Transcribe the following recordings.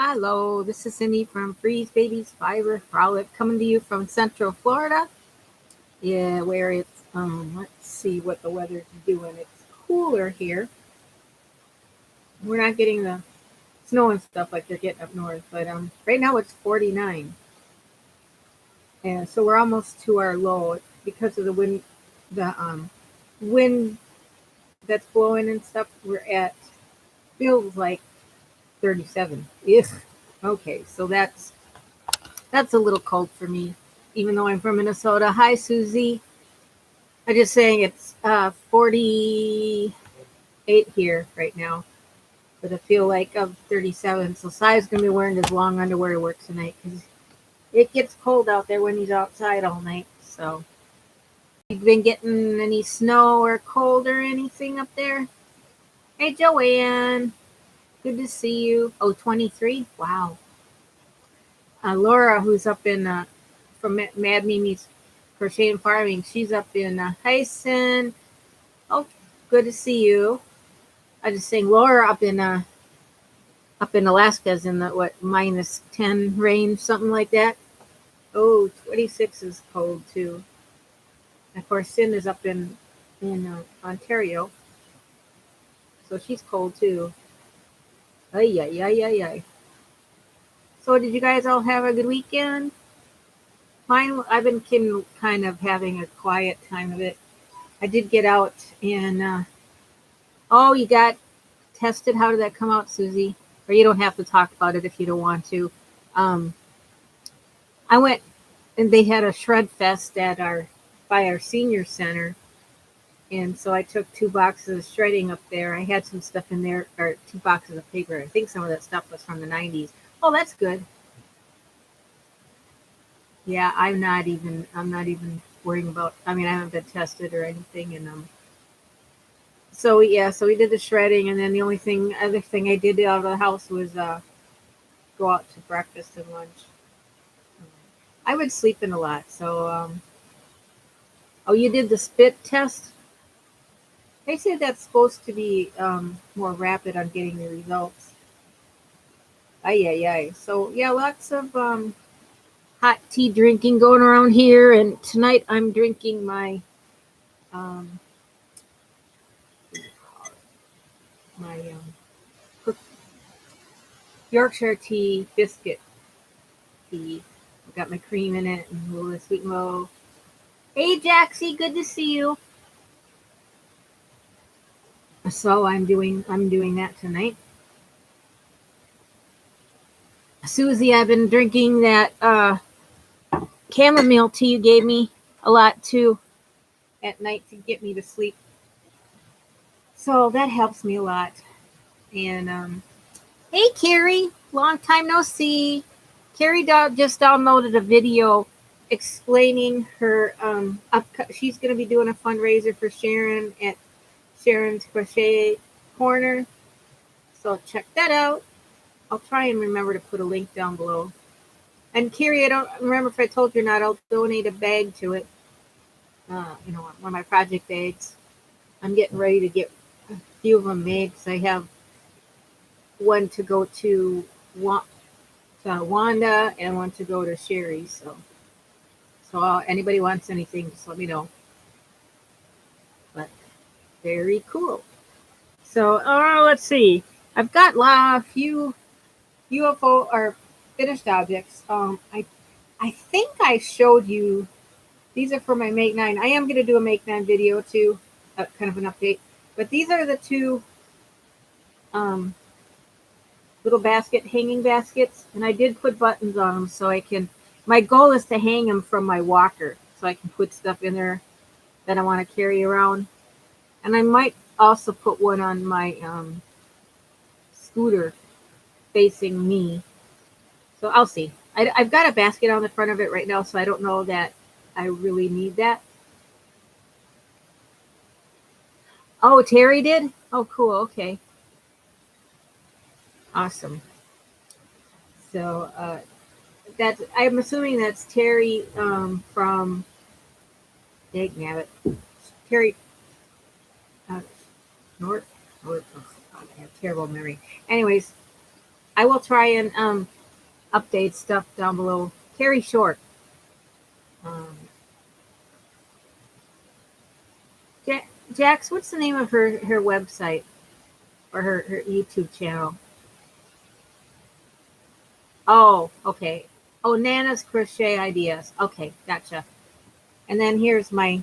Hello, this is Cindy from Freeze Babies Fiber Frolic coming to you from Central Florida. Yeah, where it's, let's see what the weather's doing. It's cooler here. We're not getting the snow and stuff like they're getting up north, but right now it's 49. And so we're almost to our low because of the wind that's blowing and stuff. We're at, feels like 37. Yes. Okay, so that's a little cold for me, even though I'm from Minnesota. Hi, Susie. I'm just saying it's 48 here right now, but I feel like I'm 37. So Sai's gonna be wearing his long underwear to work tonight because it gets cold out there when he's outside all night. So, you been getting any snow or cold or anything up there? Hey, Joanne. Good to see you. Oh, 23? Wow. Laura, who's up in from Mad Mimi's Crochet and Farming, she's up in Hyson. Oh, good to see you. I just saying Laura up in Alaska is in the -10 range, something like that. Oh, 26 is cold too. And of course, Sin is up in Ontario, so she's cold too. Ay ay ay ay ay. So, did you guys all have a good weekend? Mine, I've been kind of having a quiet time of it. I did get out and oh, you got tested. How did that come out, Susie? Or you don't have to talk about it if you don't want to. Um, I went and they had a shred fest by our senior center, and so I took 2 boxes of shredding up there. I had some stuff in there, or 2 boxes of paper. I think some of that stuff was from the 90s. Oh, that's good. Yeah, I'm not even worrying about. I mean, I haven't been tested or anything, and So yeah, so we did the shredding, and then the other thing I did out of the house was go out to breakfast and lunch. I would sleep in a lot, so oh, you did the spit test? They said that's supposed to be more rapid on getting the results. Ay ay ay. So yeah, lots of hot tea drinking going around here, and tonight I'm drinking um, my Yorkshire tea biscuit tea. I've got my cream in it and a little sweet and low. Hey Jaxie, good to see you. So I'm doing that tonight. Susie, I've been drinking that chamomile tea you gave me a lot too at night to get me to sleep. So that helps me a lot. And hey Keri, long time no see. Keri just downloaded a video explaining her she's going to be doing a fundraiser for Sharon at Sharon's Crochet Corner. So check that out. I'll try and remember to put a link down below. And Keri, I don't remember if I told you or not, I'll donate a bag to it. One of my project bags. I'm getting ready to get a few of them made because I have one to go to Wanda and one to go to Sherry. So anybody wants anything, just let me know. But very cool. So let's see. I've got a few UFO or finished objects. I think I showed you. These are for my Make 9. I am going to do a Make 9 video too, kind of an update. But these are the two little hanging baskets, and I did put buttons on them so I can. My goal is to hang them from my walker so I can put stuff in there that I want to carry around. And I might also put one on my scooter facing me. So I'll see. I've got a basket on the front of it right now, so I don't know that I really need that. Oh, Terry did? Oh, cool. Okay. Awesome. So I'm assuming that's Terry from Dagnabbit. Terry North. I have terrible memory. Anyways, I will try and update stuff down below. Keri Short. Um, Jax, what's the name of her website or her YouTube channel? Oh, okay. Oh, Nana's Crochet Ideas. Okay, gotcha. And then here's my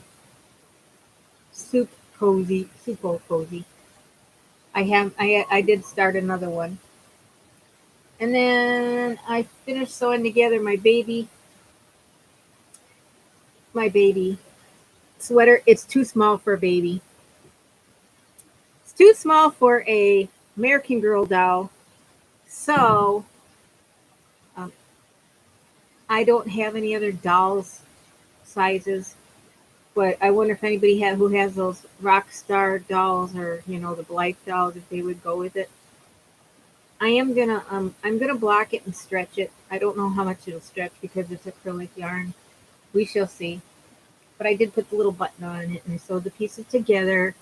Super Cozy. I did start another one. And then I finished sewing together my baby sweater. It's too small for a baby. It's too small for a American Girl doll. So um, I don't have any other dolls sizes. But I wonder if anybody who has those rock star dolls or the Blythe dolls, if they would go with it. I'm gonna block it and stretch it. I don't know how much it'll stretch because it's acrylic yarn. We shall see. But I did put the little button on it and I sewed the pieces together.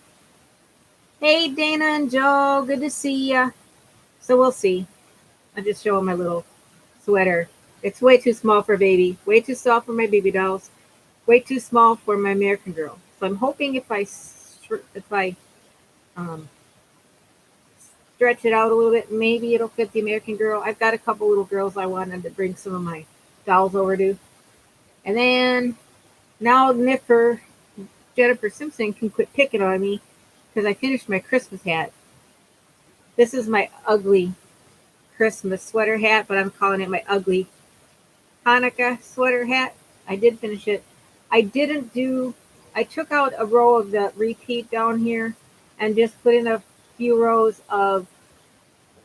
Hey Dana and Joe, good to see ya. So we'll see. I'll just show them my little sweater. It's way too small for a baby. Way too small for my baby dolls. Way too small for my American Girl. So I'm hoping if I stretch it out a little bit, maybe it'll fit the American Girl. I've got a couple little girls I wanted to bring some of my dolls over to. And then now Nipper, Jennifer Simpson, can quit picking on me because I finished my Christmas hat. This is my ugly Christmas sweater hat, but I'm calling it my ugly Hanukkah sweater hat. I did finish it. I took out a row of the repeat down here and just put in a few rows of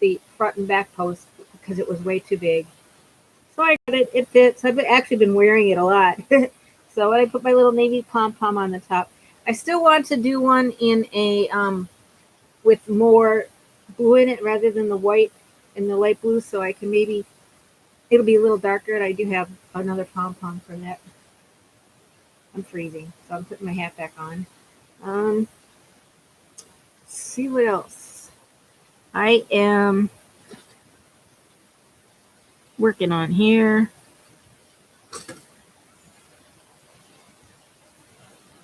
the front and back posts because it was way too big. So I got it. It fits. I've actually been wearing it a lot. So I put my little navy pom-pom on the top. I still want to do one in a with more blue in it rather than the white and the light blue, so I can maybe it'll be a little darker, and I do have another pom-pom for that. I'm freezing, so I'm putting my hat back on. Let's see what else. I am working on here.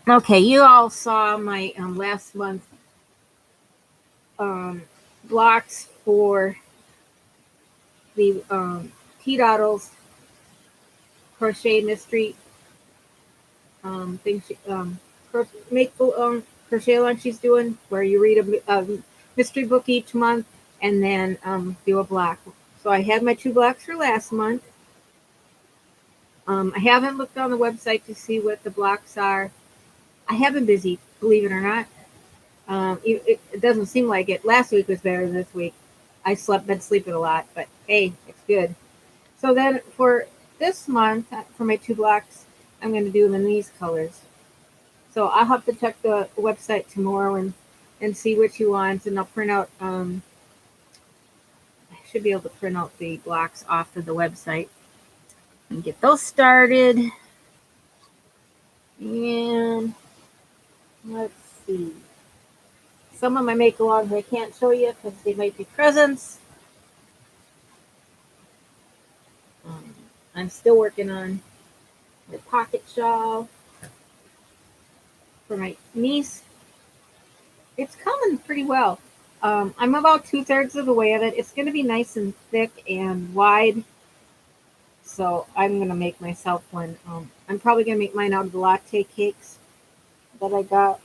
Okay, you all saw my last month blocks for the T-Doddles crochet mystery thing. Crochet lunch she's doing, where you read a mystery book each month and then do a block. So I had my 2 blocks for last month. I haven't looked on the website to see what the blocks are. I have been busy, believe it or not. It doesn't seem like it. Last week was better than this week. Been sleeping a lot, but hey, it's good. So then for this month, for my 2 blocks, I'm going to do them in these colors. So I'll have to check the website tomorrow and see what you want, and I'll print out. I should be able to print out the blocks off of the website and get those started. And let's see. Some of my make-alongs I can't show you because they might be presents. I'm still working on the pocket shawl for my niece. It's coming pretty well. I'm about 2/3 of the way of it. It's going to be nice and thick and wide. So I'm going to make myself one. I'm probably going to make mine out of the latte cakes that I got.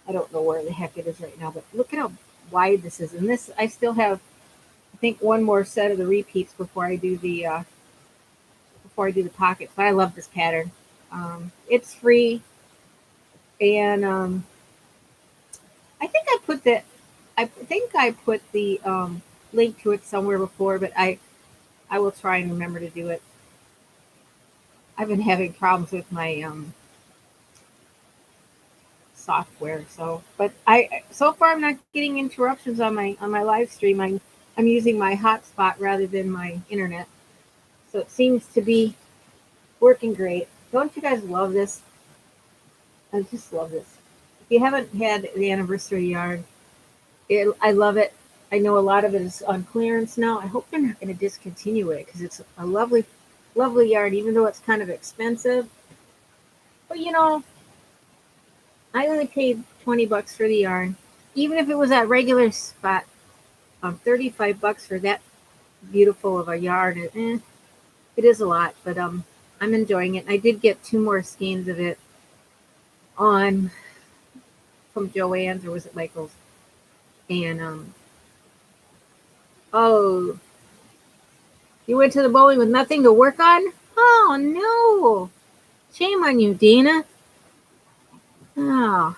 I don't know where the heck it is right now, but look at how wide this is. And this, I still have, I think, one more set of the repeats before I do the pockets. But I love this pattern. It's free, and I think I put the link to it somewhere before, but I will try and remember to do it. I've been having problems with my software, so far I'm not getting interruptions on my live stream. I'm using my hotspot rather than my internet, so it seems to be working great. Don't you guys love this? I just love this. If you haven't had the anniversary yarn, I love it. I know a lot of it is on clearance now. I hope they're not going to discontinue it because it's a lovely, lovely yarn, even though it's kind of expensive. But I only paid $20 for the yarn, even if it was at regular spot. $35 for that beautiful of a yarn. It is a lot, but I'm enjoying it. I did get 2 more skeins of it on from Joann's, or was it Michael's? And oh, you went to the bowling with nothing to work on? Oh no! Shame on you, Dana. Oh,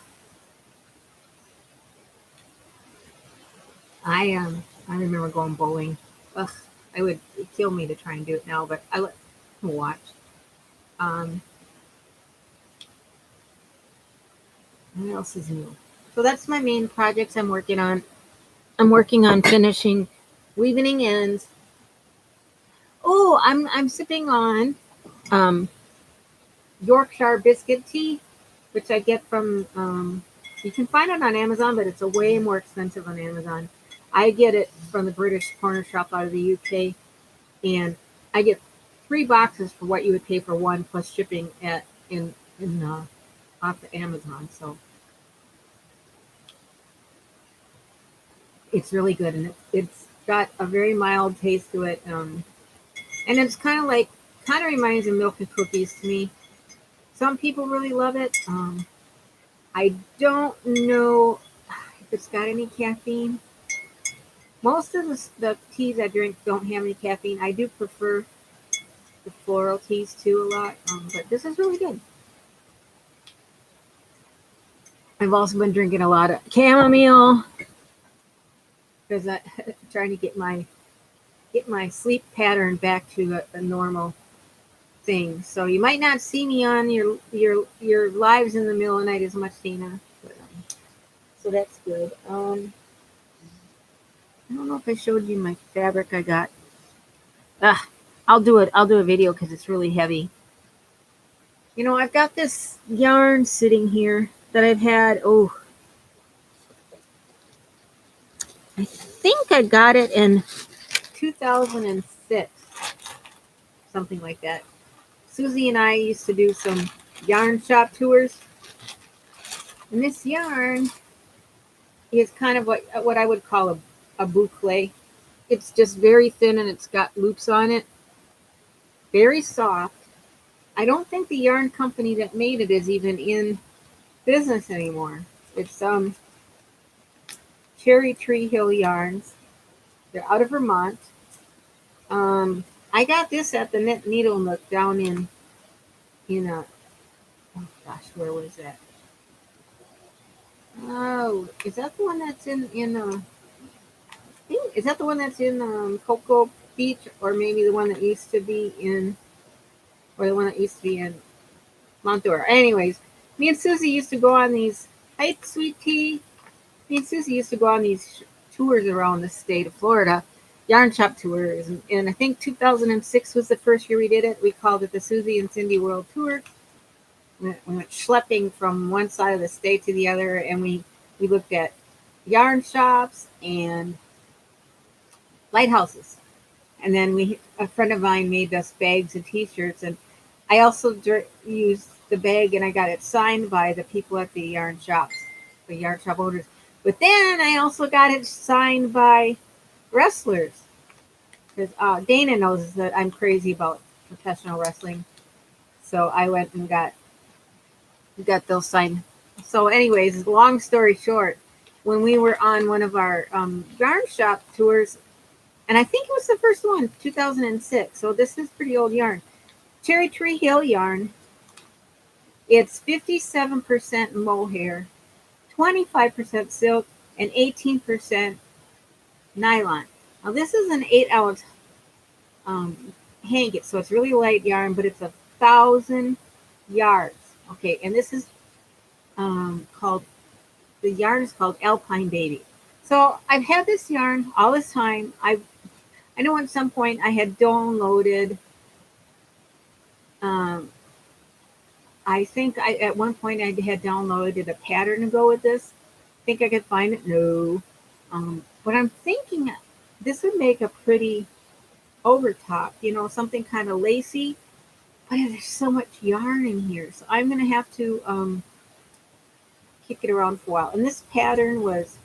I remember going bowling. Ugh, it would kill me to try and do it now, but I let him watch. Um, what else is new? So that's my main projects I'm working on. I'm working on finishing weaving ends. Oh, I'm sipping on Yorkshire Biscuit Tea, which I get from you can find it on Amazon, but it's a way more expensive on Amazon. I get it from the British Corner Shop out of the UK, and I get 3 boxes for what you would pay for one plus shipping at in off the Amazon. So it's really good, and it's got a very mild taste to it, and it's kind of reminds of milk and cookies to me. Some people really love it. I don't know if it's got any caffeine. Most of the teas I drink don't have any caffeine. I do prefer the floral teas too a lot, but this is really good. I've also been drinking a lot of chamomile because I'm trying to get my sleep pattern back to a normal thing. So you might not see me on your lives in the middle of the night as much, Dana. But, so that's good. I don't know if I showed you my fabric I got. Ah, I'll do it. I'll do a video because it's really heavy. I've got this yarn sitting here that I've had. Oh, I think I got it in 2006, something like that. Susie and I used to do some yarn shop tours, and this yarn is kind of what I would call a boucle. It's just very thin and it's got loops on it. Very soft. I don't think the yarn company that made it is even in business anymore. It's Cherry Tree Hill Yarns. They're out of Vermont. I got this at the Knit Needle Nook down in a oh gosh, where was that? Oh, is that the one that's is that the one that's in Cocoa Beach, or maybe the one that used to be in Montour? Anyways, me and Susie used to go on these. Hi, sweet tea. Me and Susie used to go on these tours around the state of Florida, yarn shop tours, and I think 2006 was the first year we did it. We called it the Susie and Cindy World Tour. We went schlepping from one side of the state to the other, and we looked at yarn shops and lighthouses. And then a friend of mine made us bags and T-shirts, and I also used the bag, and I got it signed by the people at the yarn shops, the yarn shop owners. But then I also got it signed by wrestlers, because Dana knows that I'm crazy about professional wrestling. So I went and got those signed. So, anyways, long story short, when we were on one of our yarn shop tours, and I think it was the first one, 2006. So this is pretty old yarn. Cherry Tree Hill yarn. It's 57% mohair, 25% silk, and 18% nylon. Now this is an 8-ounce hang it, so it's really light yarn, but it's 1,000 yards. Okay, and this is the yarn is called Alpine Baby. So I've had this yarn all this time. I know at some point I had downloaded. I think at one point I had downloaded a pattern to go with this. Think I could find it? No. But I'm thinking this would make a pretty overtop, something kind of lacy. But there's so much yarn in here, so I'm gonna have to kick it around for a while. And this pattern was,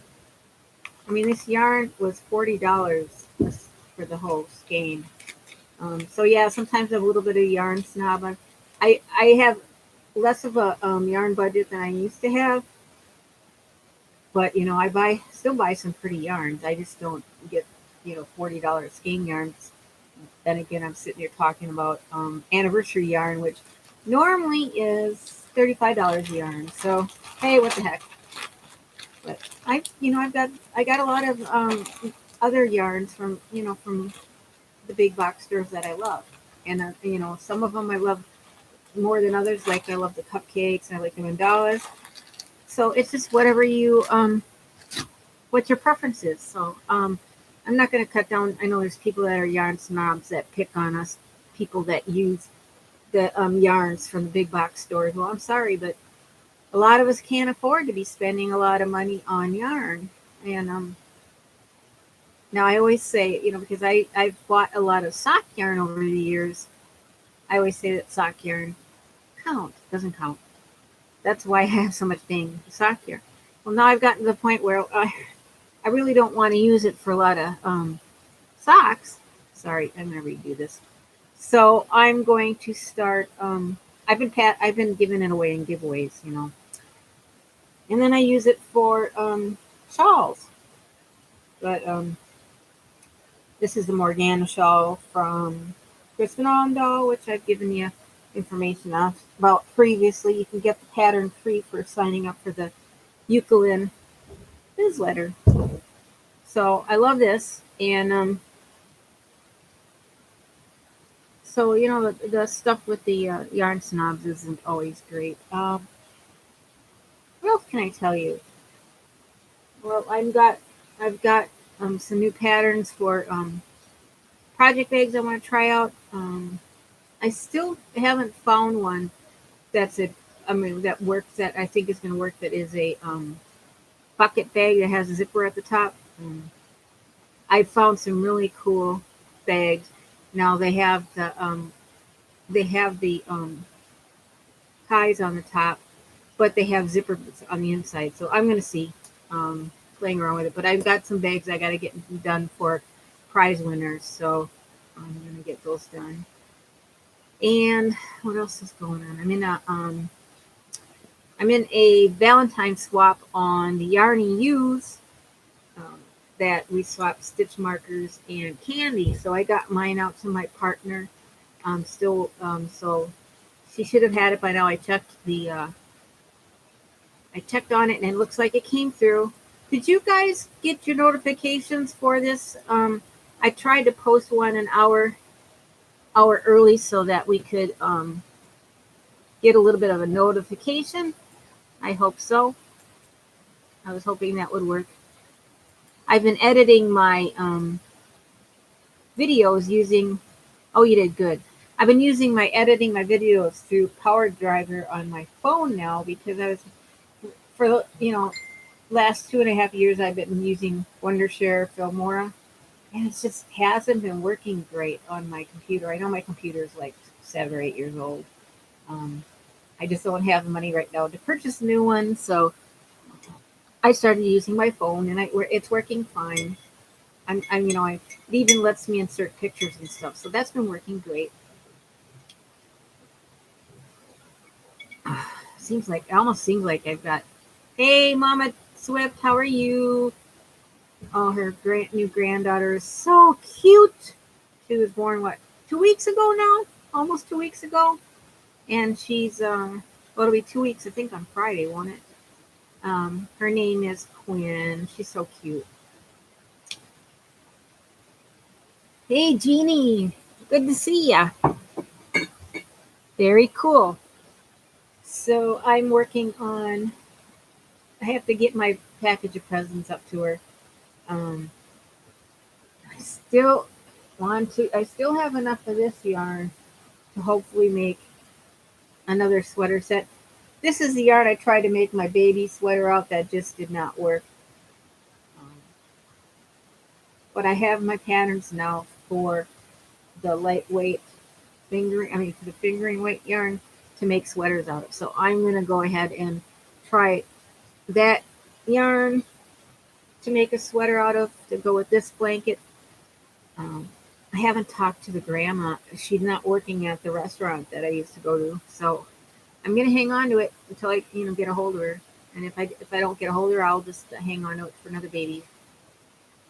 this yarn was $40 for the whole skein. So yeah, sometimes I'm a little bit of a yarn snob. I have less of a yarn budget than I used to have, but I still buy some pretty yarns. I just don't get $40 skein yarns. Then again, I'm sitting here talking about anniversary yarn, which normally is $35 a yarn. So hey, what the heck? But I got a lot of other yarns from the big box stores that I love, and some of them I love more than others. Like I love the cupcakes, and I like the mandalas. So it's just whatever what your preference is. So I'm not going to cut down. I know there's people that are yarn snobs that pick on us, people that use the yarns from the big box stores. Well, I'm sorry, but a lot of us can't afford to be spending a lot of money on yarn. And now I always say, because I've bought a lot of sock yarn over the years, I always say that sock yarn doesn't count. That's why I have so much dang sock yarn. Well, now I've gotten to the point where I really don't want to use it for a lot of socks. Sorry, I'm going to redo this. So I'm going to start. I've been giving it away in giveaways, and then I use it for shawls. But this is the Morgana shawl from Crispin Doll, which I've given you information about previously. You can get the pattern free for signing up for the Eucalyptus newsletter. So I love this, and so the stuff with the yarn snobs isn't always great. What else can I tell you? Well, I've got some new patterns for project bags I want to try out. I still haven't found one that works, that I think is going to work, that is a bucket bag that has a zipper at the top. I found some really cool bags. Now they have the ties on the top, but they have zippers on the inside. So I'm going to see, playing around with it. But I've got some bags I got to get done for prize winners, so I'm going to get those done. And what else is going on? I'm in a Valentine swap on the Yarny U's, that we swapped stitch markers and candy. So I got mine out to my partner. So she should have had it by now. I checked on it, and it looks like it came through. Did you guys get your notifications for this? I tried to post one an hour early so that we could get a little bit of a notification. I hope so. I was hoping that would work. I've been editing my videos using. Oh, you did good. I've been editing my videos through PowerDriver on my phone now, because I was, for the last 2.5 years, I've been using Wondershare Filmora, and it just hasn't been working great on my computer. I know my computer is like 7 or 8 years old. I just don't have the money right now to purchase a new one, so I started using my phone, and it's working fine. It even lets me insert pictures and stuff, so that's been working great. Almost seems like I've got. Hey, Mama Swift, how are you? Oh, her new granddaughter is so cute. She was born 2 weeks ago now, almost 2 weeks ago, and she's it'll be 2 weeks, I think, on Friday, won't it? Her name is Quinn. She's so cute. Hey, Jeannie. Good to see ya. Very cool. So I'm working on. I have to get my package of presents up to her. I still have enough of this yarn to hopefully make another sweater set. This is the yarn I tried to make my baby sweater out. That just did not work. But I have my patterns now for the lightweight for the fingering weight yarn to make sweaters out of. So I'm going to go ahead and try that yarn to make a sweater out of to go with this blanket. I haven't talked to the grandma. She's not working at the restaurant that I used to go to. So I'm going to hang on to it until I, get a hold of her. And if I don't get a hold of her, I'll just hang on to it for another baby.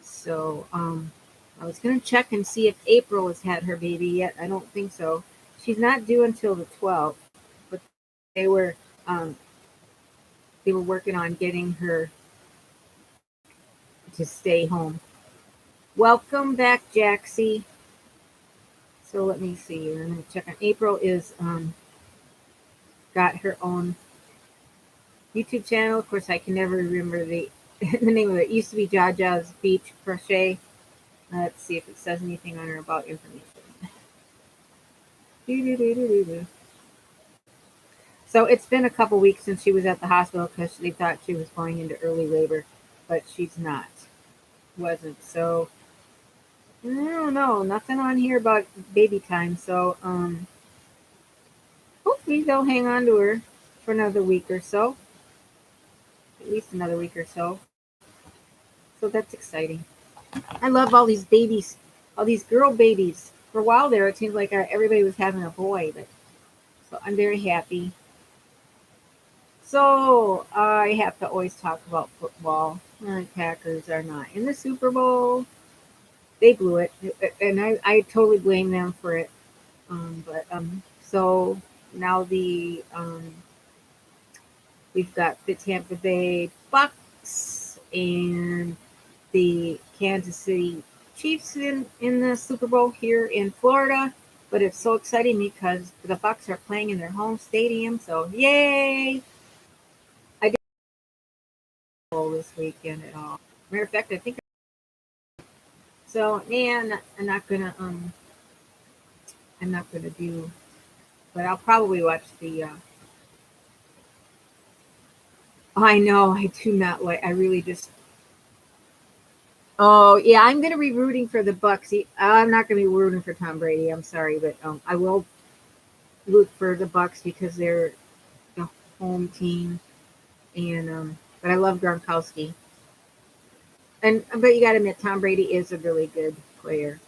So I was going to check and see if April has had her baby yet. I don't think so. She's not due until the 12th, but they were working on getting her to stay home. Welcome back, Jaxie. So let me see. I'm going to check on April. Is got her own YouTube channel. Of course, I can never remember the name of it. It used to be Jaja's Beach Crochet. Let's see if it says anything on her about information. So it's been a couple weeks since she was at the hospital because they thought she was going into early labor, but she's not. Wasn't. So I don't know. Nothing on here about baby time. So hopefully they'll hang on to her for another week or so. At least another week or so. So that's exciting. I love all these babies, all these girl babies. For a while there, it seemed like everybody was having a boy, but so I'm very happy. So I have to always talk about football. The Packers are not in the Super Bowl. They blew it, and I totally blame them for it. So now we've got the Tampa Bay Bucks and the Kansas City Chiefs in the Super Bowl here in Florida. But it's so exciting because the Bucks are playing in their home stadium. So yay! I didn't bowl this weekend at all. Matter of fact, I think so. Yeah, I'm not gonna do, but I'll probably watch the. I know I do not like. I really just. Oh yeah, I'm gonna be rooting for the Bucks. I'm not gonna be rooting for Tom Brady. I'm sorry, but I will root for the Bucks because they're the home team, and but I love Gronkowski. But you got to admit, Tom Brady is a really good player,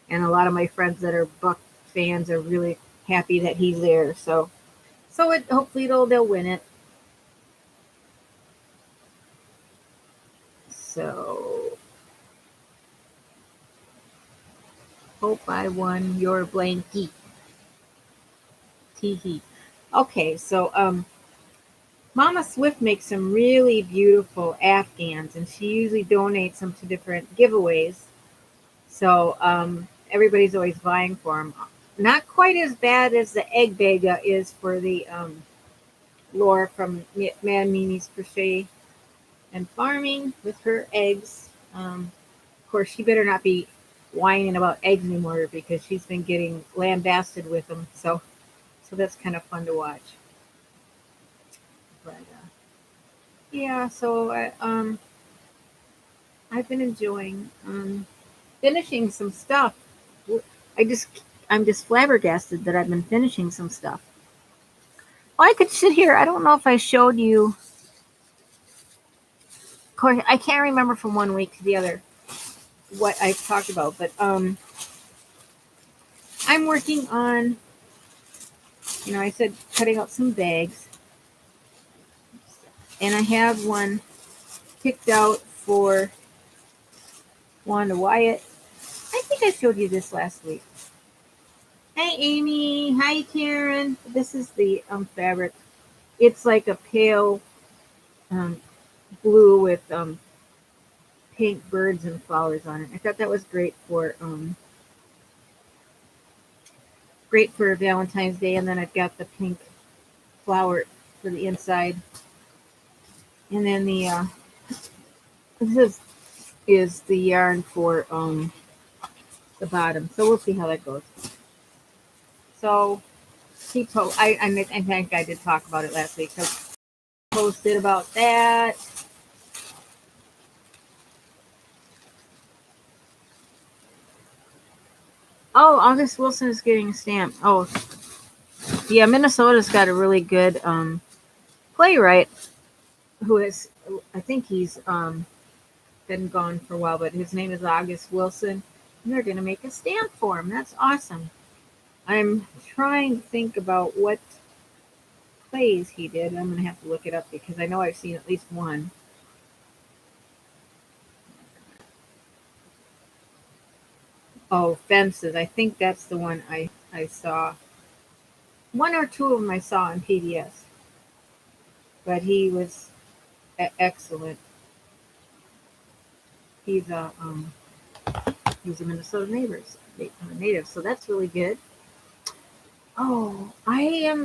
and a lot of my friends that are Buck fans are really happy that he's there. So hopefully they'll win it. So hope I won your blankie. Tee. Okay, so Mama Swift makes some really beautiful Afghans, and she usually donates them to different giveaways. So everybody's always vying for them. Not quite as bad as the egg bega is for the Laura from Man Mimi's Crochet and Farming with her eggs. Of course, she better not be whining about eggs anymore because she's been getting lambasted with them. So that's kind of fun to watch. But yeah, so I've been enjoying finishing some stuff. I'm just flabbergasted that I've been finishing some stuff. Well, I could sit here. I don't know if I showed you. Of course, I can't remember from one week to the other what I've talked about, but I'm working on. I said cutting out some bags, and I have one picked out for Wanda Wyatt. I think I showed you this last week. Hey, Amy. Hi, Karen. This is the fabric. It's like a pale blue with pink birds and flowers on it. I thought that was great for Valentine's Day. And then I've got the pink flower for the inside. And then this is the yarn for the bottom. So we'll see how that goes. So I think I did talk about it last week. So posted about that. Oh, August Wilson is getting a stamp. Oh, yeah, Minnesota's got a really good playwright who is, I think he's been gone for a while, but his name is August Wilson, and they're going to make a stamp for him. That's awesome. I'm trying to think about what plays he did. I'm going to have to look it up because I know I've seen at least one. Oh, Fences. I think that's the one I saw. One or two of them I saw in PBS, but he was excellent. He's a Minnesota native, so that's really good. Oh, I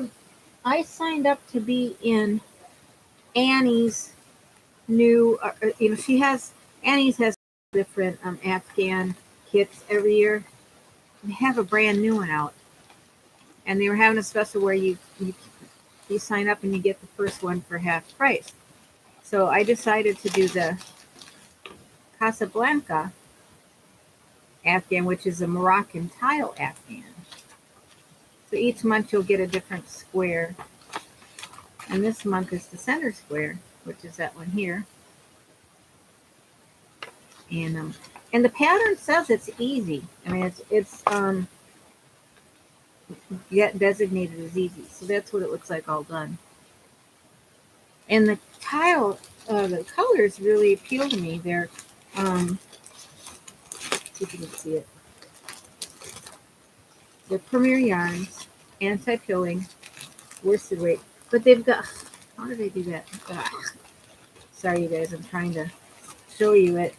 signed up to be in Annie's new. She has Annie's has different Afghan kits every year. They have a brand new one out, and they were having a special where you sign up and you get the first one for half price. So I decided to do the Casablanca Afghan, which is a Moroccan tile Afghan. So each month you'll get a different square. And this month is the center square, which is that one here. And the pattern says it's easy. I mean, it's designated as easy. So that's what it looks like all done. And the tile, the colors really appeal to me. They're, see if you can see it. They're Premier Yarns, anti-pilling, worsted weight. But they've got, how do they do that? Sorry, you guys, I'm trying to show you it.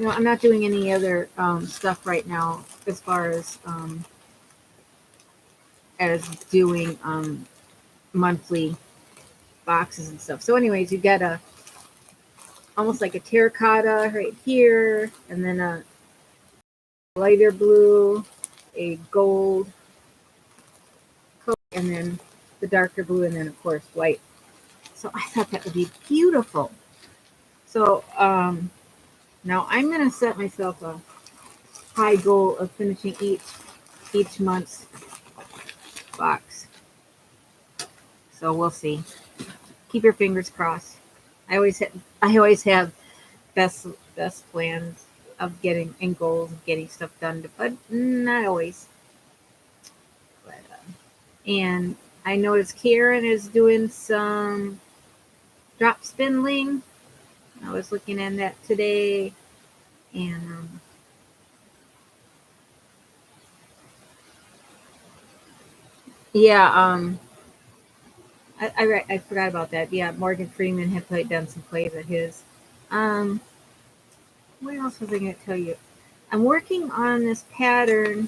I'm not doing any other stuff right now as far as doing monthly boxes and stuff. So anyways, you got almost like a terracotta right here, and then a lighter blue, a gold, and then the darker blue, and then of course white. So I thought that would be beautiful. So now I'm going to set myself a high goal of finishing each month's box. So we'll see. Keep your fingers crossed. I always have best plans of getting and goals of getting stuff done, but not always. But, and I noticed Karen is doing some drop spindling. I was looking at that today, and yeah, I forgot about that. Yeah, Morgan Freeman had done some plays at his. What else was I going to tell you? I'm working on this pattern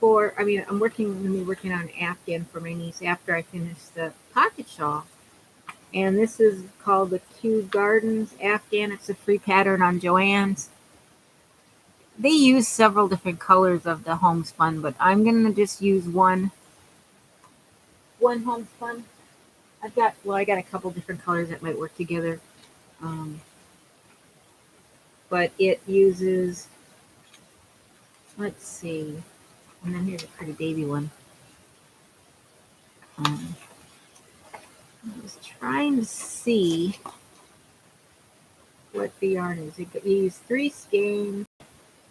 I'm going to be working on an Afghan for my niece after I finish the pocket shawl. And this is called the Kew Gardens Afghan. It's a free pattern on Joann's. They use several different colors of the homespun, but I'm going to just use one homespun. I got a couple different colors that might work together. But it uses, let's see, and then here's a pretty baby one. I was trying to see what the yarn is. You use 3 skeins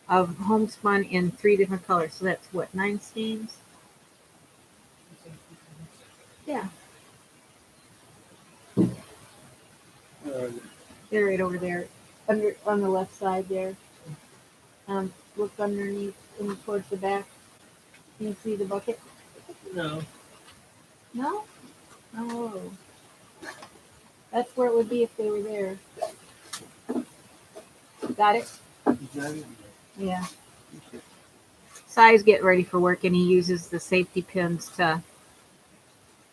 of homespun in 3 different colors. So that's what, 9 skeins? Yeah. They're right over there, on the left side there. Look underneath and towards the back. Can you see the bucket? No. No? Oh. That's where it would be if they were there. Got it? Yeah. Si's getting ready for work, and he uses the safety pins to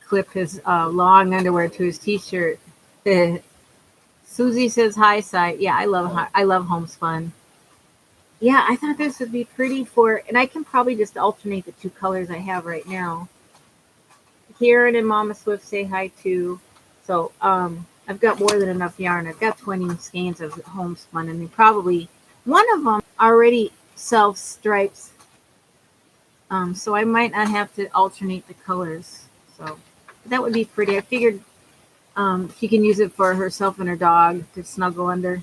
clip his long underwear to his t-shirt. Susie says hi, Si. Yeah, I love homespun. Yeah, I thought this would be pretty and I can probably just alternate the 2 colors I have right now. Karen and Mama Swift say hi too. So, I've got more than enough yarn. I've got 20 skeins of homespun, and they probably, one of them already self stripes. So I might not have to alternate the colors. So that would be pretty. I figured she can use it for herself and her dog to snuggle under.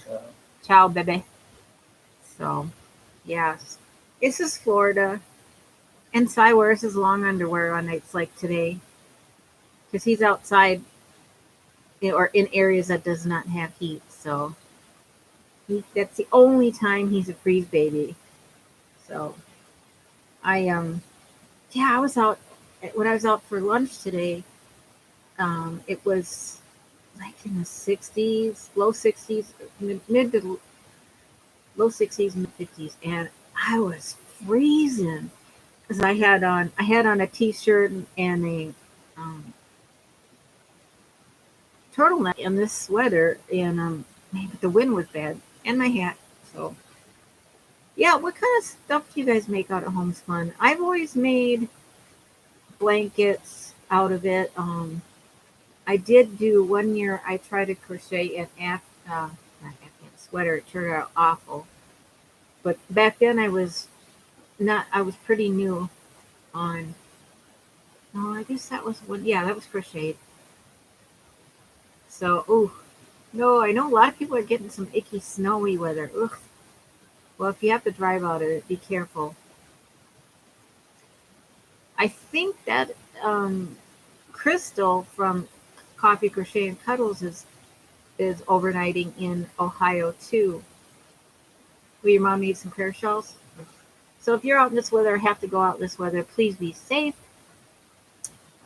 Ciao, baby. So, yes. This is Florida. And Cy wears his long underwear on nights like today. Because he's outside or in areas that does not have heat. So, that's the only time he's a freeze baby. So, I was out, when I was out for lunch today, it was like in the 60s, low 60s, mid to low 60s, mid 50s, and I was freezing because I had on a t-shirt and a turtleneck and this sweater, and maybe the wind was bad, and my hat. So yeah, what kind of stuff do you guys make out of homespun? I've always made blankets out of it. I did do one year. I tried to crochet an not Afghan sweater. It turned out awful. But back then I was not. I was pretty new on. No, I guess that was one. Yeah, that was crocheted. So, oh no, I know a lot of people are getting some icky snowy weather. Ugh. Well, if you have to drive out of it, be careful. I think that Crystal from Coffee Crochet and Cuddles is overnighting in Ohio too. Will your mom need some prayer shawls? So if you're out in this weather, or have to go out in this weather, please be safe.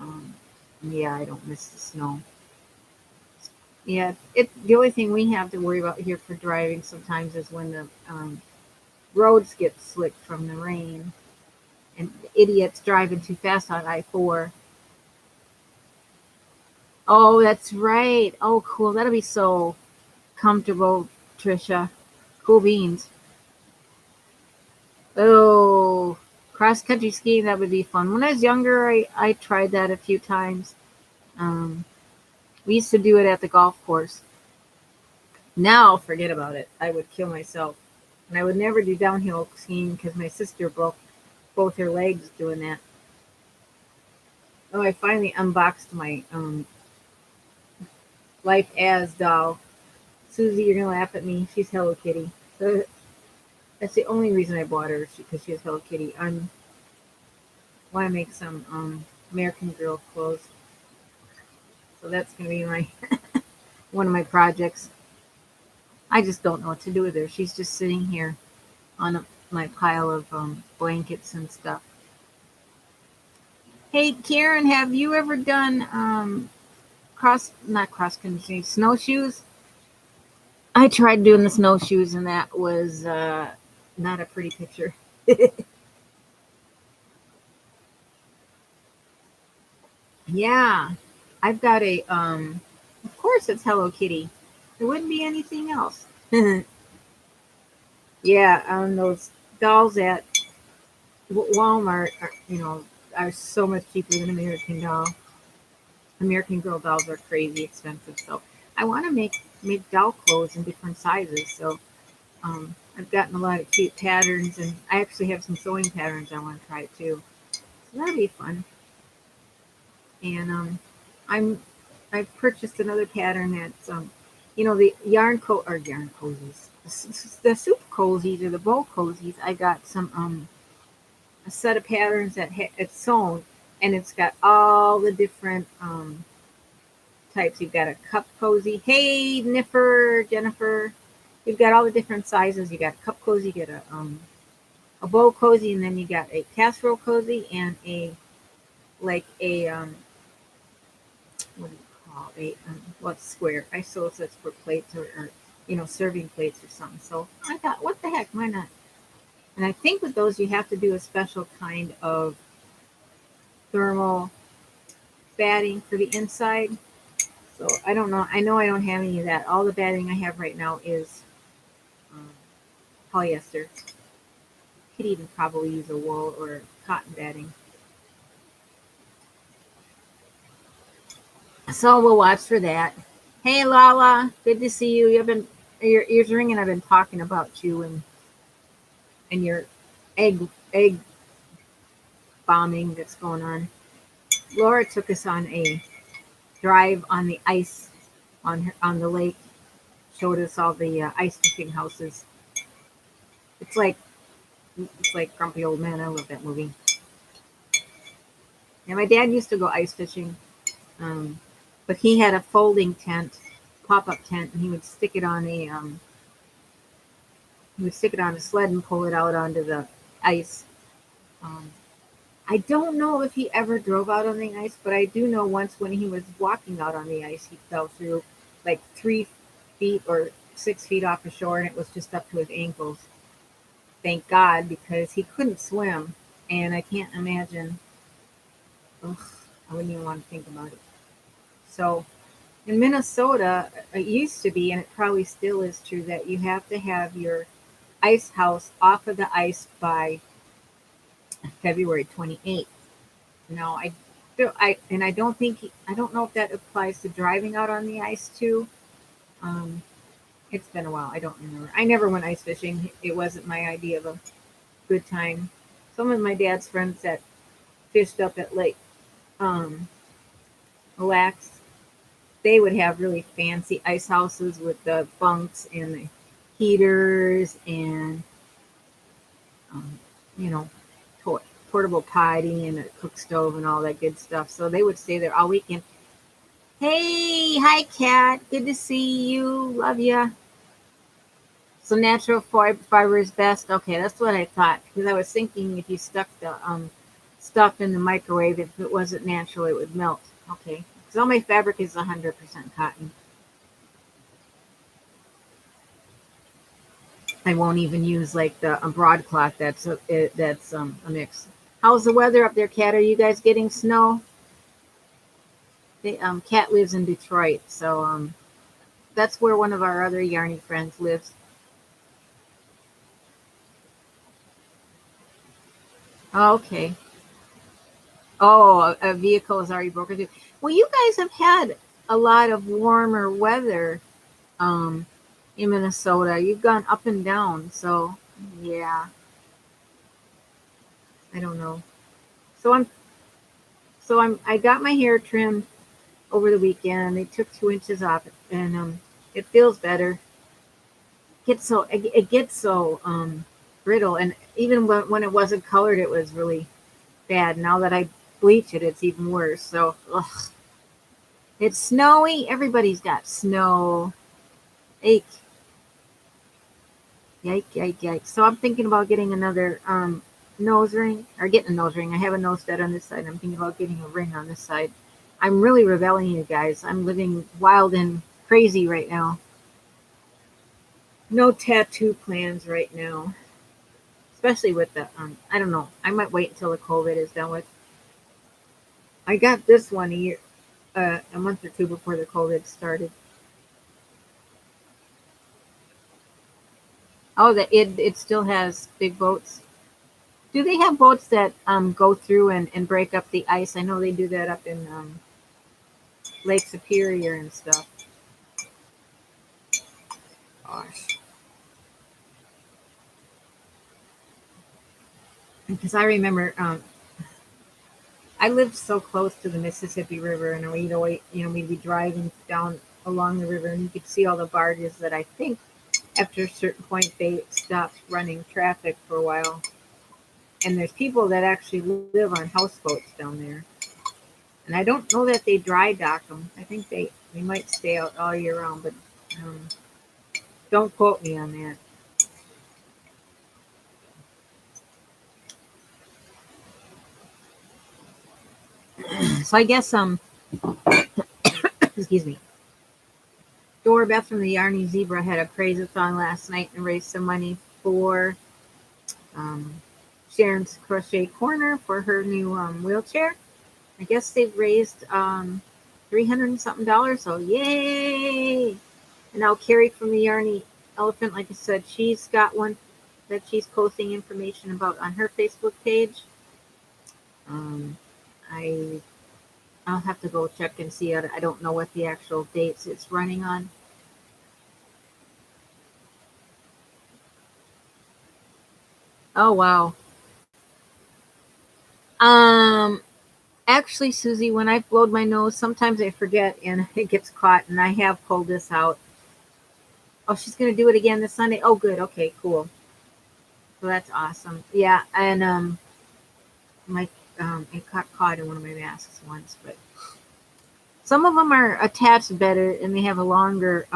Um, yeah, I don't miss the snow. Yeah, the only thing we have to worry about here for driving sometimes is when the roads get slick from the rain and idiots driving too fast on I-4. Oh, that's right. Oh, cool. That'll be so comfortable, Trisha. Cool beans. Oh, cross country skiing, that would be fun. When I was younger, I tried that a few times. Um, we used to do it at the golf course. Now, forget about it. I would kill myself. And I would never do downhill skiing because my sister broke both her legs doing that. Oh, I finally unboxed my Life As doll. Susie, you're going to laugh at me. She's Hello Kitty. So that's the only reason I bought her, because she has Hello Kitty. I want to make some American Girl clothes. So that's going to be my one of my projects. I just don't know what to do with her. She's just sitting here on my pile of blankets and stuff. Hey, Karen, have you ever done not cross country, snowshoes? I tried doing the snowshoes, and that was not a pretty picture. Yeah, I've got of course it's Hello Kitty. There wouldn't be anything else. Yeah, those dolls at Walmart are so much cheaper than American Doll. American Girl dolls are crazy expensive. So I want to make doll clothes in different sizes. So I've gotten a lot of cute patterns, and I actually have some sewing patterns I want to try too. So that'll be fun. And I'm I've purchased another pattern that's the yarn cozies, the soup cozies or the bowl cozies. I got some a set of patterns that it's sewn, and it's got all the different types. You've got a cup cozy. Hey, Jennifer. You've got all the different sizes. You got a cup cozy, you got a bowl cozy, and then you got a casserole cozy and a what do you call what's square? I suppose that's for plates or serving plates or something. So I thought, what the heck, why not? And I think with those you have to do a special kind of thermal batting for the inside. So I don't know. I know I don't have any of that. All the batting I have right now is polyester. Could even probably use a wool or cotton batting. So we'll watch for that. Hey Lala, good to see you. Your ears ringing. I've been talking about you and your egg bombing that's going on. Laura took us on a drive on the ice on the lake. Showed us all the ice fishing houses. It's like Grumpy Old Man. I love that movie. Yeah, my dad used to go ice fishing, but he had a folding tent, pop-up tent, and he would stick it on a sled and pull it out onto the ice. Um, I don't know if he ever drove out on the ice, but I do know once when he was walking out on the ice, he fell through like 3 feet or 6 feet off the shore, and it was just up to his ankles. Thank God, because he couldn't swim, and I can't imagine. Ugh, I wouldn't even want to think about it. So in Minnesota, it used to be, and it probably still is true, that you have to have your ice house off of the ice by February 28th. No, I don't think, I don't know if that applies to driving out on the ice too. Um, it's been a while. I don't remember. I never went ice fishing. It wasn't my idea of a good time. Some of my dad's friends that fished up at Lake um, Mille Lacs, they would have really fancy ice houses with the bunks and the heaters and um, you know, portable potty and a cook stove and all that good stuff. So they would stay there all weekend. Hey, hi, Kat. Good to see you. Love ya. So natural fiber is best. Okay, that's what I thought. Because I was thinking if you stuck the stuff in the microwave, if it wasn't natural, it would melt. Okay. Because all my fabric is 100% cotton. I won't even use like the broadcloth. That's a mix. How's the weather up there, Kat? Are you guys getting snow? Kat lives in Detroit, so that's where one of our other Yarny friends lives. Okay. Oh, a vehicle is already broken through. Well, you guys have had a lot of warmer weather um, in Minnesota. You've gone up and down, so yeah, I don't know. So I got my hair trimmed over the weekend. They took 2 inches off it, and it feels better. It gets so brittle, and even when it wasn't colored, it was really bad. Now that I bleach it, it's even worse. So ugh. It's snowy. Everybody's got snow. Ache. Yike, yike, yike. So I'm thinking about getting another nose ring, or getting a nose ring. I have a nose stud on this side. I'm thinking about getting a ring on this side. I'm really rebelling, you guys. I'm living wild and crazy right now. No tattoo plans right now, especially with the I don't know. I might wait until the COVID is done with. I got this one a month or two before the COVID started. Oh, it still has big boats. Do they have boats that go through and break up the ice? I know they do that up in Lake Superior and stuff. Gosh, because I remember I lived so close to the Mississippi River, and we'd be driving down along the river, and you could see all the barges that I think after a certain point they stopped running traffic for a while. And there's people that actually live on houseboats down there. And I don't know that they dry dock them. I think they might stay out all year round, but um, don't quote me on that. So I guess excuse me. Dora Beth from the Yarny Zebra had a praise-a-thon last night and raised some money for um, Sharon's Crochet Corner for her new wheelchair. I guess they've raised $300 and something dollars. So yay! And now Keri from the Yarny Elephant, like I said, she's got one that she's posting information about on her Facebook page. Um, I I'll have to go check and see. I don't know what the actual dates it's running on. Oh wow. Um, Actually, Susie, when I blowed my nose, sometimes I forget and it gets caught, and I have pulled this out. Oh, she's gonna do it again this Sunday. Oh, good. Okay, cool. So that's awesome. Yeah, and my it got caught in one of my masks once, but some of them are attached better and they have a longer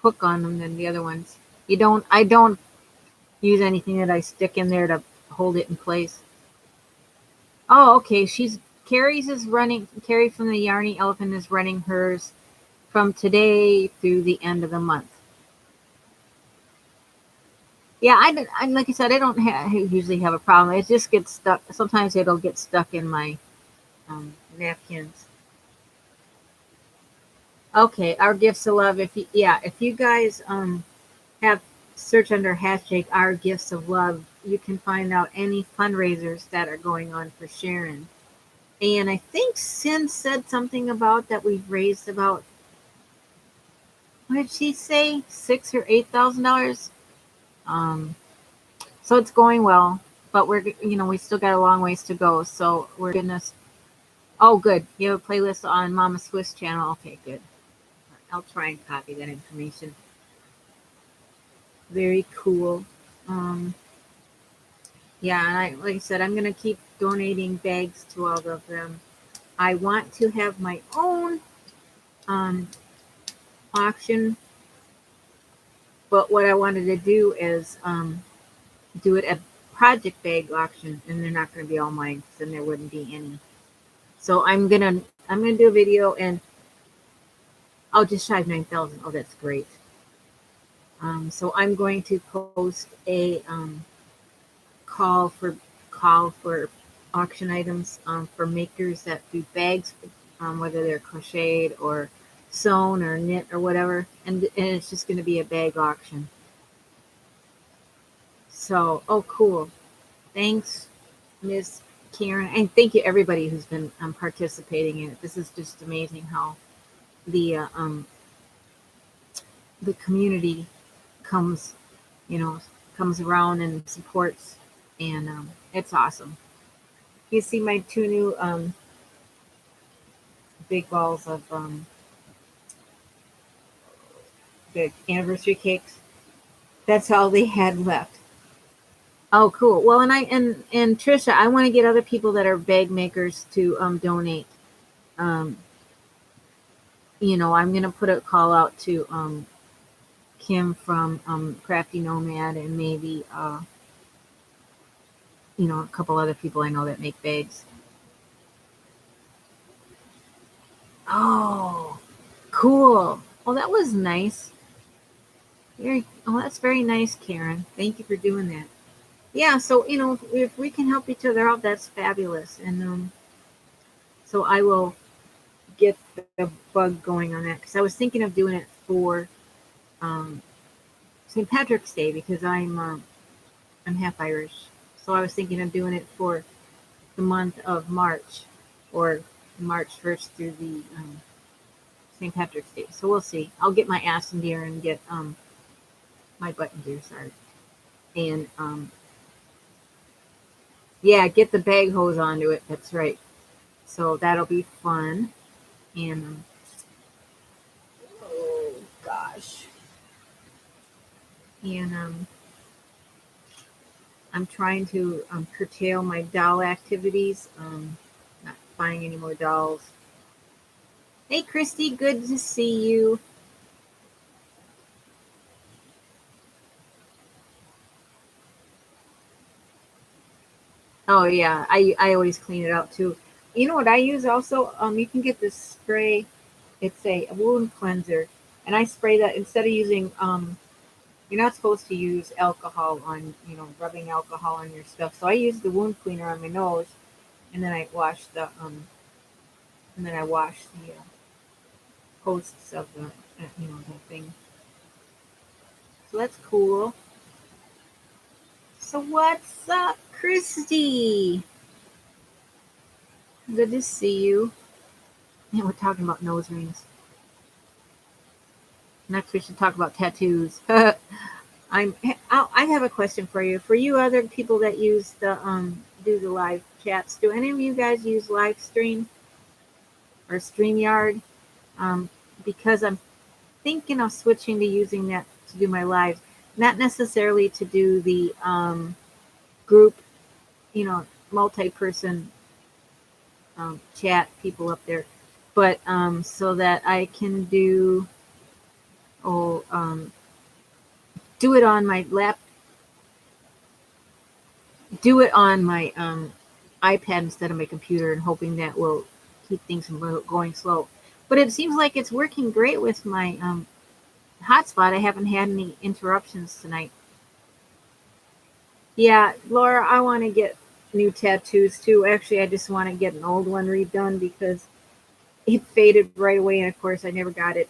hook on them than the other ones. You don't. I don't use anything that I stick in there to hold it in place. Oh, okay. Keri's is running. Keri from the Yarny Elephant is running hers from today through the end of the month. Yeah, like I said, I don't usually have a problem. It just gets stuck. Sometimes it'll get stuck in my napkins. Okay, our gifts of love. If you guys have search under hashtag our gifts of love, you can find out any fundraisers that are going on for Sharon. And I think Sin said something about that we've raised about, what did she say, $6,000 or $8,000? Um, so it's going well, but we still got a long ways to go. So we're gonna. Oh, good. You have a playlist on Mama Swiss channel. Okay, good. I'll try and copy that information. Very cool. Um, yeah, and like I said, I'm gonna keep donating bags to all of them. I want to have my own um, auction, but what I wanted to do is do it at project bag auction, and they're not going to be all mine, because then there wouldn't be any. So I'm gonna do a video, and I'll just shy of 9,000. Oh, that's great. So I'm going to post a call for call for auction items for makers that do bags, whether they're crocheted or sewn or knit or whatever, and it's just going to be a bag auction. So, oh, cool. Thanks, Miss Karen, and thank you everybody who's been participating in it. This is just amazing how the uh, um, the community comes, you know, comes around and supports, and it's awesome. You see my two new big balls of the anniversary cakes. That's all they had left. Oh, cool. Well, and Trisha, I want to get other people that are bag makers to donate. Um, I'm gonna put a call out to Kim from Crafty Nomad, and maybe a couple other people I know that make bags. Oh, cool. Well, that was nice. That's very nice, Karen. Thank you for doing that. Yeah, so if we can help each other out, that's fabulous. And so I will get the bug going on that, because I was thinking of doing it for um, St. Patrick's Day, because I'm half Irish. So I was thinking of doing it for the month of March, or March 1st through the St. Patrick's Day. So we'll see. I'll get my ass in gear and get my button gear, sorry. And yeah, get the bag hose onto it. That's right. So that'll be fun. And oh gosh. And I'm trying to curtail my doll activities. Not buying any more dolls. Hey, Christy, good to see you. Oh yeah, I always clean it out too. You know what I use also? You can get this spray. It's a wound cleanser, and I spray that instead of using. You're not supposed to use alcohol on, rubbing alcohol on your stuff. So I use the wound cleaner on my nose, and then I wash the posts of the thing. So that's cool. So what's up, Christy? Good to see you. And we're talking about nose rings. Next, we should talk about tattoos. I have a question for you. For you other people that use the do the live chats, do any of you guys use live stream or StreamYard? Um, because I'm thinking of switching to using that to do my lives, not necessarily to do the group, multi-person chat people up there, but so that I can oh, um, do it on my do it on my iPad instead of my computer, and hoping that will keep things from going slow. But it seems like it's working great with my hotspot. I haven't had any interruptions tonight. Yeah, Laura, I want to get new tattoos too. Actually, I just want to get an old one redone because it faded right away, and of course, I never got it.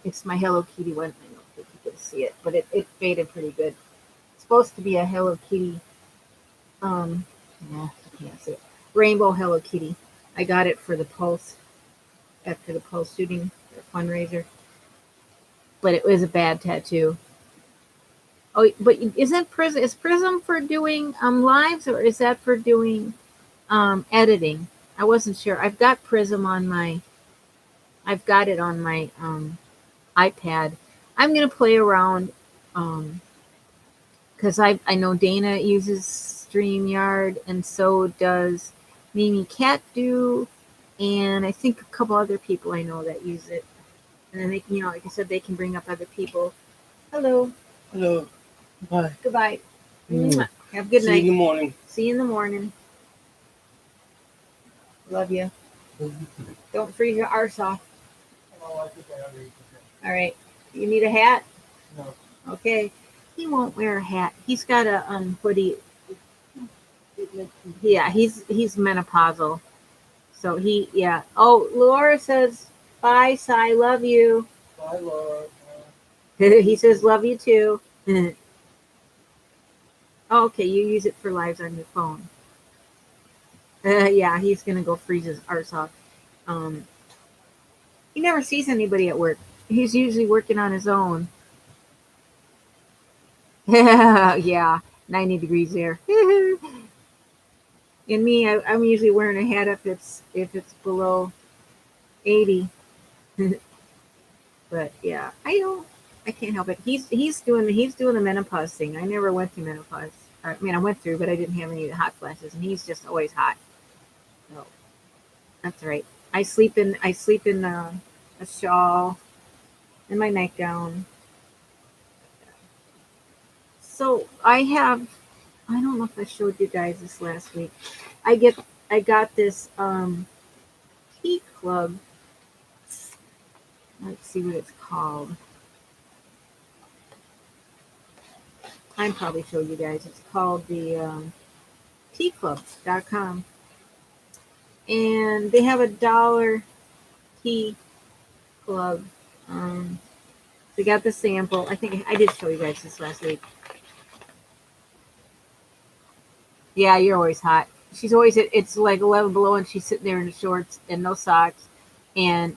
It's my Hello Kitty one. I don't think you can see it, but it faded pretty good. It's supposed to be a Hello Kitty. Um, yeah, I can't see it. Rainbow Hello Kitty. I got it for the Pulse after the Pulse shooting, the fundraiser, but it was a bad tattoo. Oh, but isn't Prism is Prism for doing lives, or is that for doing editing? I wasn't sure. I've got it on my iPad. I'm gonna play around because I know Dana uses StreamYard, and so does Mimi Cat do, and I think a couple other people I know that use it. And then they can, like I said, they can bring up other people. Hello. Hello. Bye. Goodbye. Have a good night. See you in the morning. See you in the morning. Love you. Don't freeze your arse off. Oh, I think I already did that. All right. You need a hat? No. Okay. He won't wear a hat. He's got a hoodie. Yeah, he's menopausal. So yeah. Oh, Laura says bye, Sai. Love you. Bye, Laura. He says love you too. Oh, okay, you use it for lives on your phone. Yeah, he's gonna go freeze his arse off. He never sees anybody at work. He's usually working on his own. Yeah, 90 degrees there. And me, I'm usually wearing a hat if it's below 80. But yeah, I can't help it. He's doing the menopause thing. I never went through menopause. I mean, I went through, but I didn't have any hot flashes, and he's just always hot. So that's right. I sleep in a shawl and my nightgown. So I don't know if I showed you guys this last week. I got this tea club. Let's see what it's called. I probably showed you guys. It's called the teaclub.com. And they have a dollar tea club. They got the sample. I think I did show you guys this last week. Yeah, you're always hot. She's always it's like 11 below, and she's sitting there in the shorts and no socks, and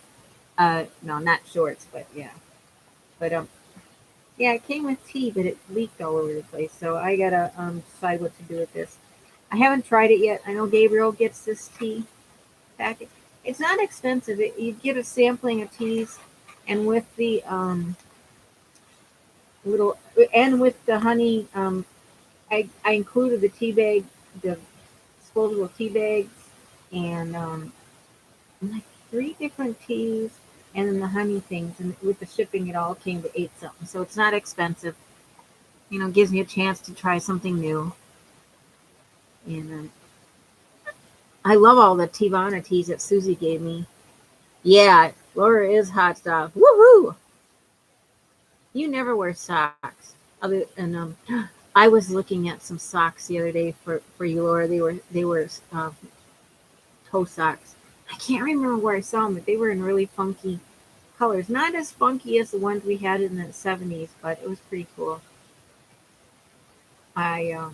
no, not shorts, but yeah, but yeah, it came with tea, but it leaked all over the place. So I gotta decide what to do with this. I haven't tried it yet. I know Gabriel gets this tea packet. It's not expensive. You get a sampling of teas, and with the little and with the honey, I included the tea bag, the disposable tea bags, and like 3 different teas, and then the honey things. And with the shipping, it all came to 8 something. So it's not expensive. Gives me a chance to try something new. And I love all the Tivana teas that Susie gave me. Yeah, Laura is hot stuff. Woohoo! You never wear socks. I was looking at some socks the other day for you, Laura. They were toe socks. I can't remember where I saw them, but they were in really funky colors. Not as funky as the ones we had in the 70s, but it was pretty cool. I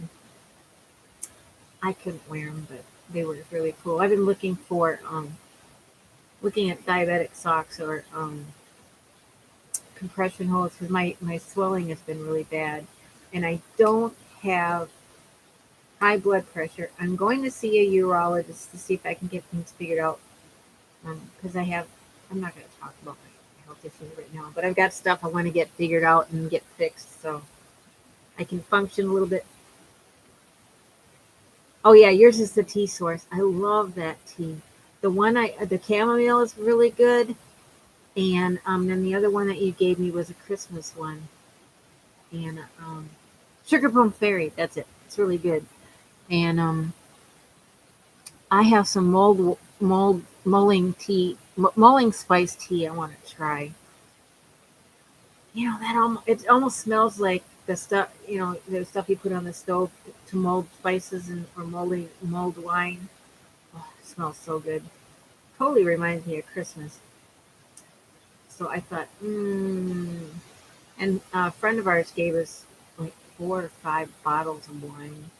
couldn't wear them, but they were really cool. I've been looking at diabetic socks or compression hose because my swelling has been really bad, and I don't have high blood pressure. I'm going to see a urologist to see if I can get things figured out because I'm not going to talk about my health issues right now, but I've got stuff I want to get figured out and get fixed so I can function a little bit. Oh yeah, yours is the tea source. I love that tea. The chamomile is really good, and then the other one that you gave me was a Christmas one, and sugar plum fairy. That's it. It's really good, and I have some mulling spice tea. I want to try. It almost smells like the stuff the stuff you put on the stove to mold spices and or mold wine. Oh, it smells so good. Totally reminds me of Christmas. So I thought, and a friend of ours gave us like 4 or 5 bottles of wine,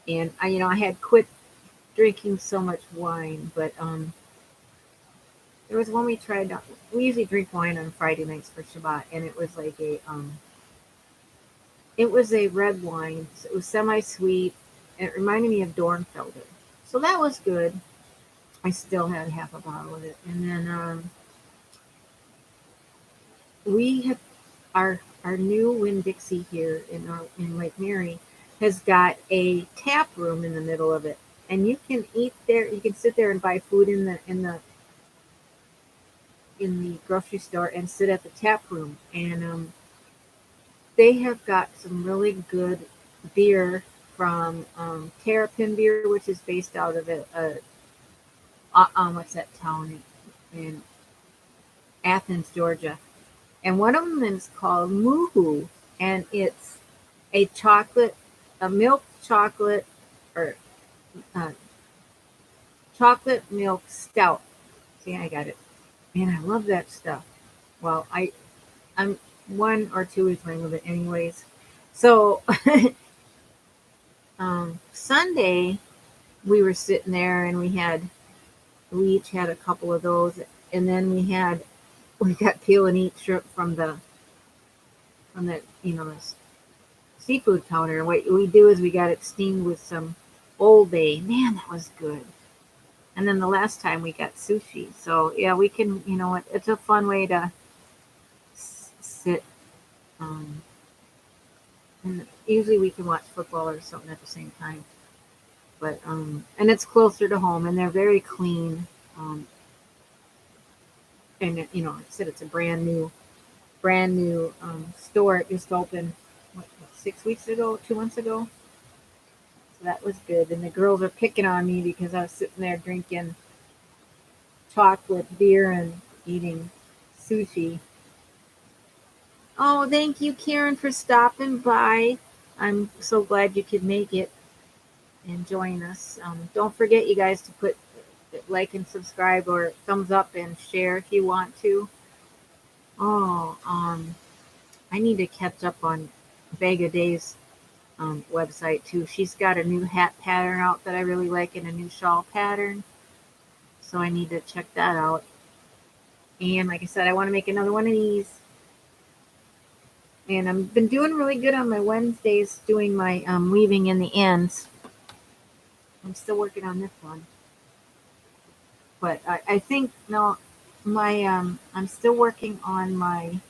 and I had quit drinking so much wine, but there was one we tried. We usually drink wine on Friday nights for Shabbat, and it was like it was a red wine. So it was semi-sweet, and it reminded me of Dornfelder. So that was good. I still had half a bottle of it, and then we have our new Winn-Dixie here in Lake Mary has got a tap room in the middle of it, and you can eat there. You can sit there and buy food in the grocery store and sit at the tap room, and they have got some really good beer from Terrapin Beer, which is based out of what's that town in Athens, Georgia. And one of them is called Moohoo, and it's a milk chocolate, or uh, chocolate milk stout. See, I got it. Man, I love that stuff. Well, I'm 1 or 2 is my limit, anyways. So Sunday we were sitting there, and we each had a couple of those, and then we got peel and eat shrimp from the this seafood counter. What we do is we got it steamed with some Old Bay. Man, that was good. And then the last time we got sushi. So yeah, we can. It's a fun way to sit. And usually we can watch football or something at the same time. But and it's closer to home, and they're very clean. And like I said, it's a brand new store. It just opened 6 weeks ago, 2 months ago. So that was good. And the girls are picking on me because I was sitting there drinking chocolate beer and eating sushi. Oh, thank you, Karen, for stopping by. I'm so glad you could make it and join us. Don't forget, you guys, to put like and subscribe or thumbs up and share if you want to. Oh, I need to catch up on Bag of Days website too. She's got a new hat pattern out that I really like and a new shawl pattern. So I need to check that out. And like I said, I want to make another one of these. And I've been doing really good on my Wednesdays doing my weaving in the ends. I'm still working on this one. But I think, no, I'm still working on my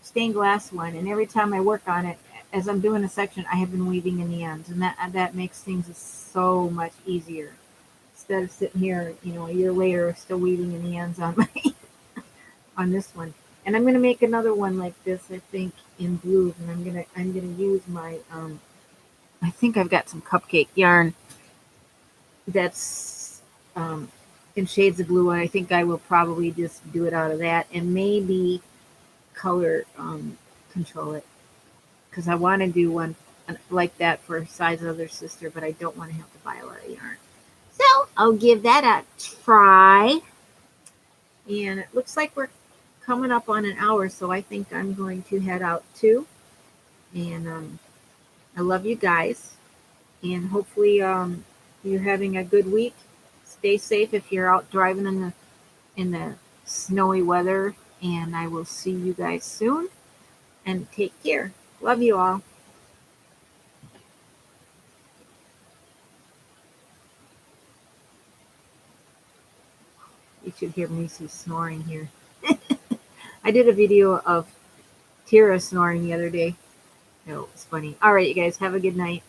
stained glass one. And every time I work on it, as I'm doing a section, I have been weaving in the ends. And that makes things so much easier. Instead of sitting here, a year later, still weaving in the ends on on this one. And I'm gonna make another one like this, I think, in blues, and I'm gonna use my I think I've got some cupcake yarn that's in shades of blue, and I think I will probably just do it out of that and maybe color control it, because I want to do one like that for Size Other Sister, but I don't want to have to buy a lot of yarn. So I'll give that a try. And it looks like we're coming up on an hour, so I think I'm going to head out too. And I love you guys. And hopefully you're having a good week. Stay safe if you're out driving in the snowy weather. And I will see you guys soon. And take care. Love you all. You should hear Macy snoring here. I did a video of Tira snoring the other day. No, it was funny. All right, you guys, have a good night.